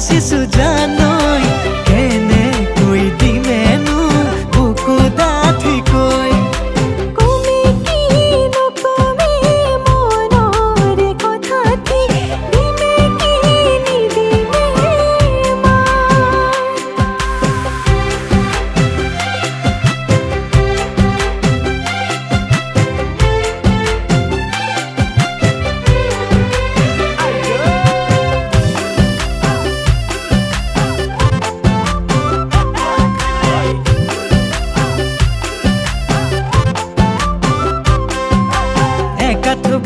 হাসিছো জানই কেনে কই দিমেনো বুকু ডাঠি কই কমে কি নকমে মনরে কথাটি দিমে কি নিদিমে মা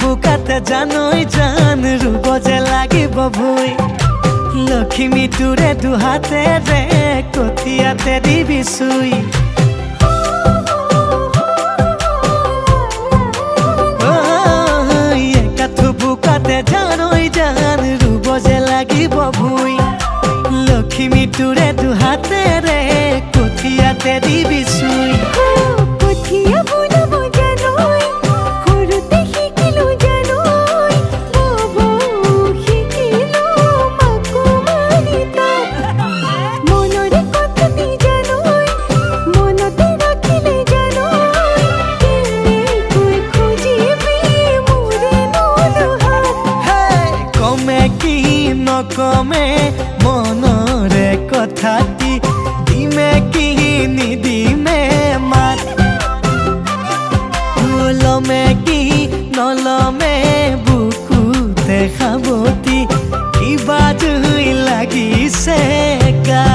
বুকাতে জানই জান রূপ যে লাগিব ভুই লক্ষ্মী তোৰে দুহাতে ৰে কঠিয়াতে দিবি চুই একাঠু বুকাতে জানই জান ৰূপ যে লাগিব ভুই লক্ষ্মী তোৰে দুহাতে ৰে কঠিয়াতে দিবি চুই কঠিয়া বুনব জানই সৰুতে শিকিলো জানই ববৌ শিকিলো মাকো মাৰি তাত মনৰে কথাটি জানই মনতে ৰাখিলে জানই কেনেকৈ খুজিবি মোৰে নলহাত কমে কি নকমে মনৰে কথাটি দিমে কি নিদিমে মাত লমে কি নলমে বুকুতে খাবতি কিবা জুই লাগিছে গা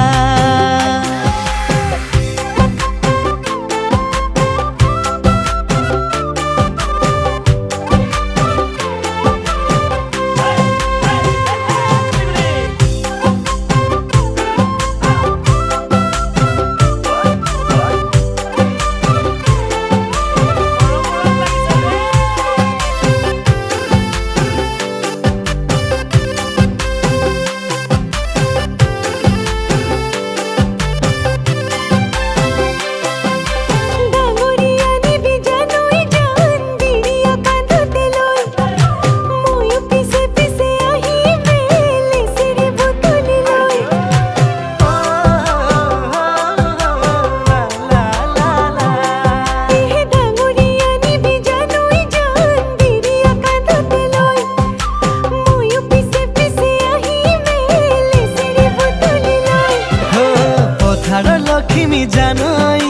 লক্ষ্মী জানই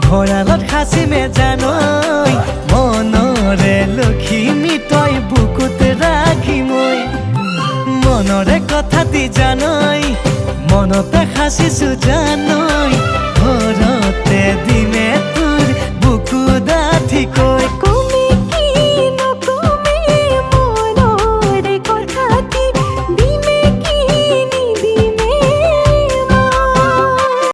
ভঁৰালত খাচিমে জানই মনৰে লক্ষ্মী তই বুকুত ৰাখি মই মনৰে কথাটি জানই মনতে খাচিছো জানই